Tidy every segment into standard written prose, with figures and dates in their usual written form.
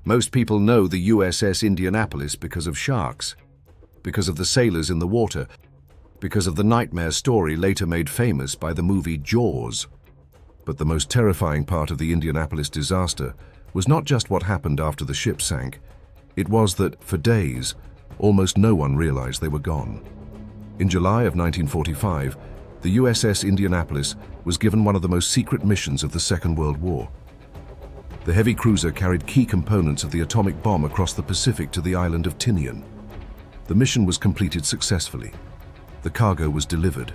Most people know the USS Indianapolis because of sharks, because of the sailors in the water, because of the nightmare story later made famous by the movie Jaws. But the most terrifying part of the Indianapolis disaster was not just what happened after the ship sank. It was that, for days, almost no one realized they were gone. In July of 1945, the USS Indianapolis was given one of the most secret missions of the Second World War. The heavy cruiser carried key components of the atomic bomb across the Pacific to the island of Tinian. The mission was completed successfully. The cargo was delivered.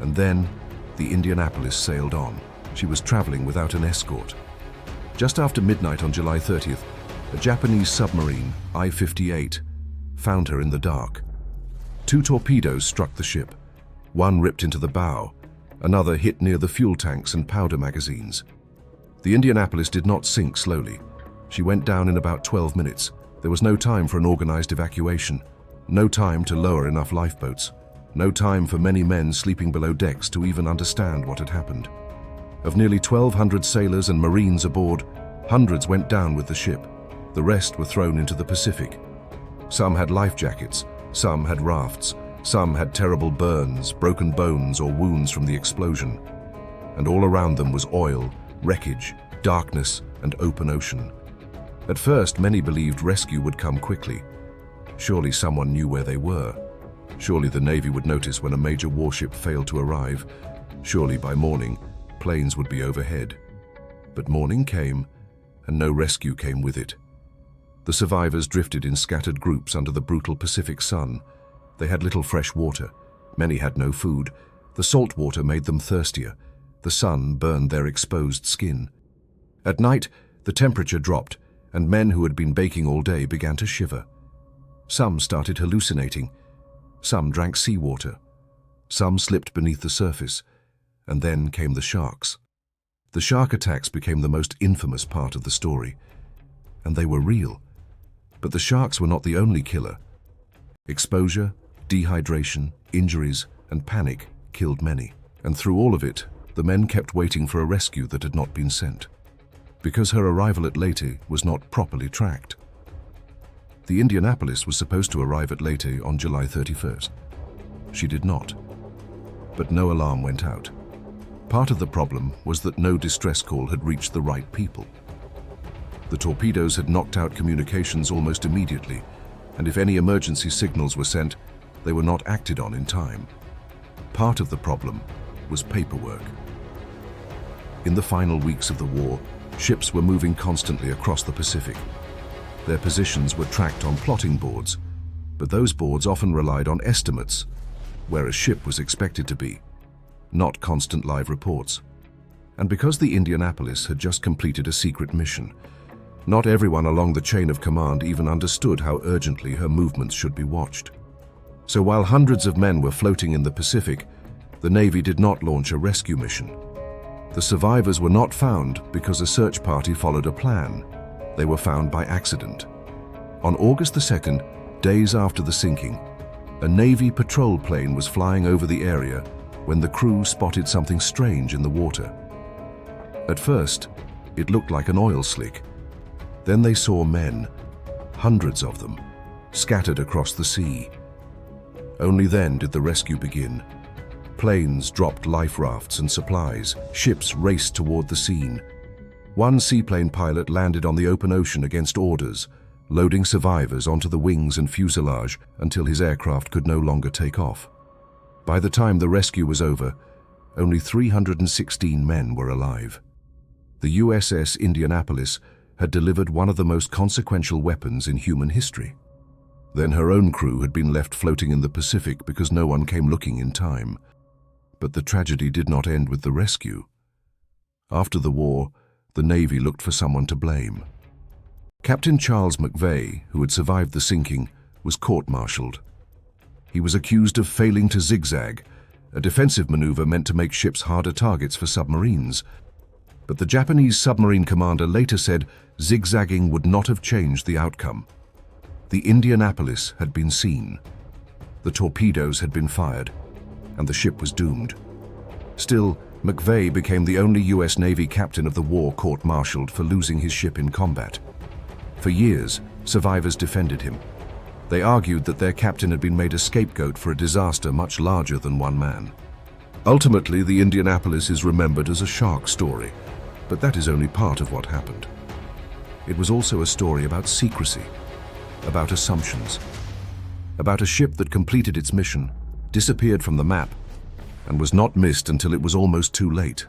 And then, the Indianapolis sailed on. She was traveling without an escort. Just after midnight on July 30th, a Japanese submarine, I-58, found her in the dark. 2 torpedoes struck the ship. One ripped into the bow, another hit near the fuel tanks and powder magazines. The Indianapolis did not sink slowly. She went down in about 12 minutes. There was no time for an organized evacuation, no time to lower enough lifeboats, no time for many men sleeping below decks to even understand what had happened. Of nearly 1,200 sailors and Marines aboard, hundreds went down with the ship. The rest were thrown into the Pacific. Some had life jackets, some had rafts, some had terrible burns, broken bones or wounds from the explosion. And all around them was oil, wreckage, darkness, and open ocean. At first, many believed rescue would come quickly. Surely someone knew where they were. Surely the Navy would notice when a major warship failed to arrive. Surely by morning, planes would be overhead. But morning came, and no rescue came with it. The survivors drifted in scattered groups under the brutal Pacific sun. They had little fresh water. Many had no food. The salt water made them thirstier. The sun burned their exposed skin. At night, the temperature dropped, and men who had been baking all day began to shiver. Some started hallucinating. Some drank seawater. Some slipped beneath the surface. And then came the sharks. The shark attacks became the most infamous part of the story. And they were real. But the sharks were not the only killer. Exposure, dehydration, injuries, and panic killed many. And through all of it, the men kept waiting for a rescue that had not been sent, because her arrival at Leyte was not properly tracked. The Indianapolis was supposed to arrive at Leyte on July 31st. She did not. But no alarm went out. Part of the problem was that no distress call had reached the right people. The torpedoes had knocked out communications almost immediately, and if any emergency signals were sent, they were not acted on in time. Part of the problem was paperwork. In the final weeks of the war, ships were moving constantly across the Pacific. Their positions were tracked on plotting boards, but those boards often relied on estimates, where a ship was expected to be, not constant live reports. And because the Indianapolis had just completed a secret mission, not everyone along the chain of command even understood how urgently her movements should be watched. So while hundreds of men were floating in the Pacific, the Navy did not launch a rescue mission. The survivors were not found because a search party followed a plan. They were found by accident. On August the 2nd, days after the sinking, a Navy patrol plane was flying over the area when the crew spotted something strange in the water. At first, it looked like an oil slick. Then they saw men, hundreds of them, scattered across the sea. Only then did the rescue begin. Planes dropped life rafts and supplies. Ships raced toward the scene. One seaplane pilot landed on the open ocean against orders, loading survivors onto the wings and fuselage until his aircraft could no longer take off. By the time the rescue was over, only 316 men were alive. The USS Indianapolis had delivered one of the most consequential weapons in human history. Then her own crew had been left floating in the Pacific because no one came looking in time. But the tragedy did not end with the rescue. After the war, the Navy looked for someone to blame. Captain Charles McVeigh, who had survived the sinking, was court-martialed. He was accused of failing to zigzag, a defensive maneuver meant to make ships harder targets for submarines. But the Japanese submarine commander later said zigzagging would not have changed the outcome. The Indianapolis had been seen. The torpedoes had been fired, and the ship was doomed. Still, McVeigh became the only US Navy captain of the war court-martialed for losing his ship in combat. For years, survivors defended him. They argued that their captain had been made a scapegoat for a disaster much larger than one man. Ultimately, the Indianapolis is remembered as a shark story, but that is only part of what happened. It was also a story about secrecy, about assumptions, about a ship that completed its mission, disappeared from the map, and was not missed until it was almost too late.